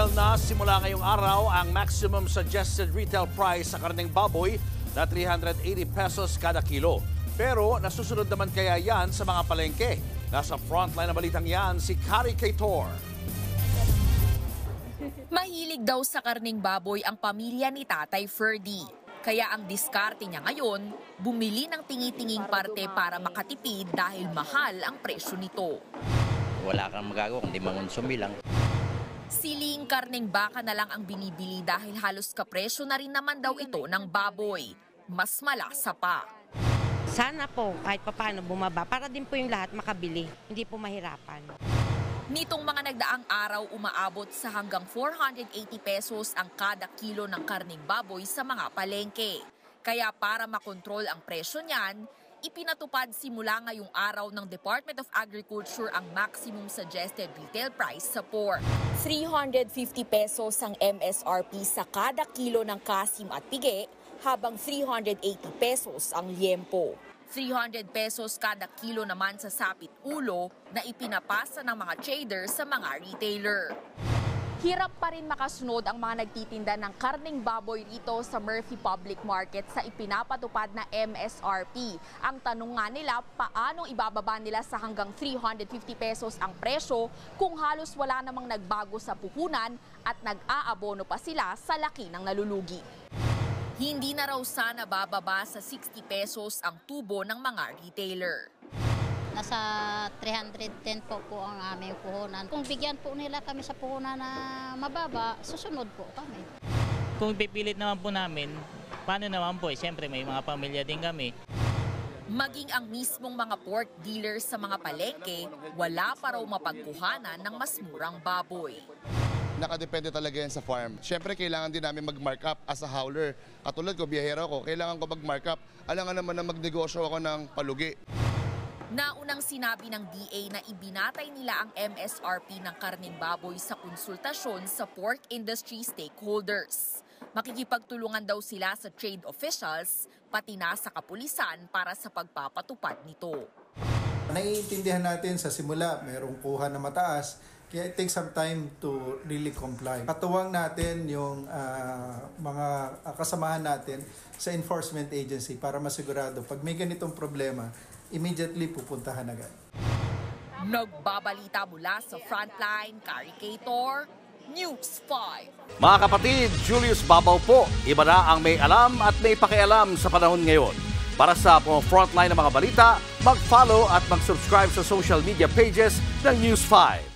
Viral na simula ngayong araw ang maximum suggested retail price sa karneng baboy na 380 pesos kada kilo. Pero nasusunod naman kaya yan sa mga palengke? Nasa frontline na balitang yan si Kari Kaitor. Mahilig daw sa karneng baboy ang pamilya ni Tatay Ferdy. Kaya ang diskarte niya ngayon, bumili ng tingi-tinging parte para makatipid dahil mahal ang presyo nito. Wala kang magagawa kundi mangonsumi lang. Siling karneng baka na lang ang binibili dahil halos kapresyo na rin naman daw ito ng baboy. Mas malasa pa. Sana po kahit papaano bumaba para din po yung lahat makabili, hindi po mahirapan. Nitong mga nagdaang araw, umaabot sa hanggang 480 pesos ang kada kilo ng karneng baboy sa mga palengke. Kaya para makontrol ang presyo niyan, ipinatupad simula ngayong araw ng Department of Agriculture ang maximum suggested retail price sa pork. 350 pesos ang MSRP sa kada kilo ng kasim at pigi, habang 380 pesos ang liempo. 300 pesos kada kilo naman sa sapit ulo na ipinapasa ng mga trader sa mga retailer. Hirap pa rin makasunod ang mga nagtitinda ng karneng baboy rito sa Murphy Public Market sa ipinapatupad na MSRP. Ang tanong nga nila, paanong ibababa nila sa hanggang 350 pesos ang presyo kung halos wala namang nagbago sa puhunan at nag-aabono pa sila sa laki ng nalulugi. Hindi na raw sana bababa sa 60 pesos ang tubo ng mga retailer. Nasa 310 po ang aming puhunan. Kung bigyan po nila kami sa puhunan na mababa, susunod po kami. Kung pipilit naman po namin, paano naman po? Siyempre may mga pamilya din kami. Maging ang mismong mga pork dealers sa mga palengke, wala pa raw mapagkuhanan ng mas murang baboy. Nakadepende talaga yan sa farm. Siyempre, kailangan din namin mag-mark up as a hauler. Katulad ko, biyahero ko, kailangan ko mag-mark up. Alangan naman na magnegosyo ako ng palugi. Naunang sinabi ng DA na ibinatay nila ang MSRP ng karneng baboy sa konsultasyon sa pork industry stakeholders. Makikipagtulungan daw sila sa trade officials, pati na sa kapulisan para sa pagpapatupad nito. Naiintindihan natin sa simula, mayroong kuha na mataas, kaya it takes some time to really comply. Katuwang natin yung mga kasamahan natin sa enforcement agency para masigurado pag may ganitong problema, immediately pupuntahan agad. Nagbabalita mula sa Frontline, Kari Kaitor, News 5. Mga kapatid, Julius Babaw po. Iba na ang may alam at may pakialam sa panahon ngayon. Para sa frontline ng mga balita, mag-follow at mag-subscribe sa social media pages ng News 5.